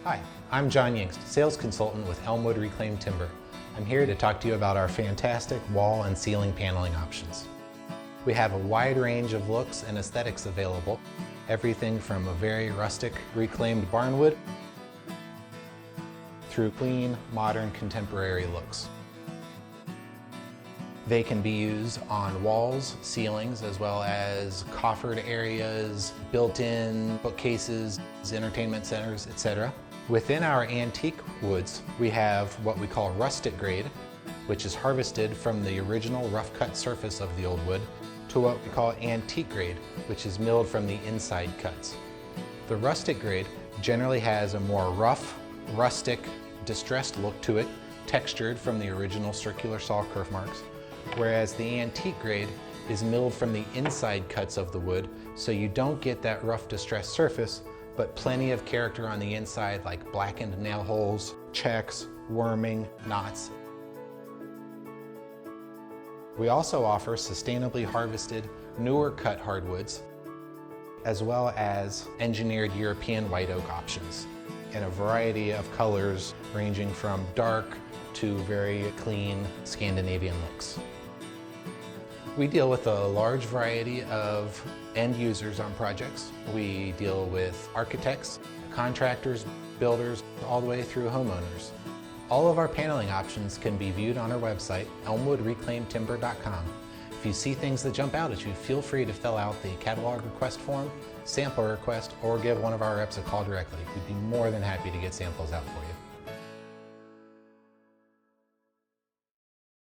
Hi, I'm John Yingst, sales consultant with Elmwood Reclaimed Timber. I'm here to talk to you about our fantastic wall and ceiling paneling options. We have a wide range of looks and aesthetics available, everything from a very rustic reclaimed barnwood through clean, modern, contemporary looks. They can be used on walls, ceilings, as well as coffered areas, built-in bookcases, entertainment centers, etc. Within our antique woods, we have what we call rustic grade, which is harvested from the original rough-cut surface of the old wood, to what we call antique grade, which is milled from the inside cuts. The rustic grade generally has a more rough, rustic, distressed look to it, textured from the original circular saw kerf marks, whereas the antique grade is milled from the inside cuts of the wood, so you don't get that rough, distressed surface, but plenty of character on the inside, like blackened nail holes, checks, worming, knots. We also offer sustainably harvested, newer cut hardwoods, as well as engineered European white oak options in a variety of colors ranging from dark to very clean Scandinavian looks. We deal with a large variety of end users on projects. We deal with architects, contractors, builders, all the way through homeowners. All of our paneling options can be viewed on our website, elmwoodreclaimedtimber.com. If you see things that jump out at you, feel free to fill out the catalog request form, sample request, or give one of our reps a call directly. We'd be more than happy to get samples out for you.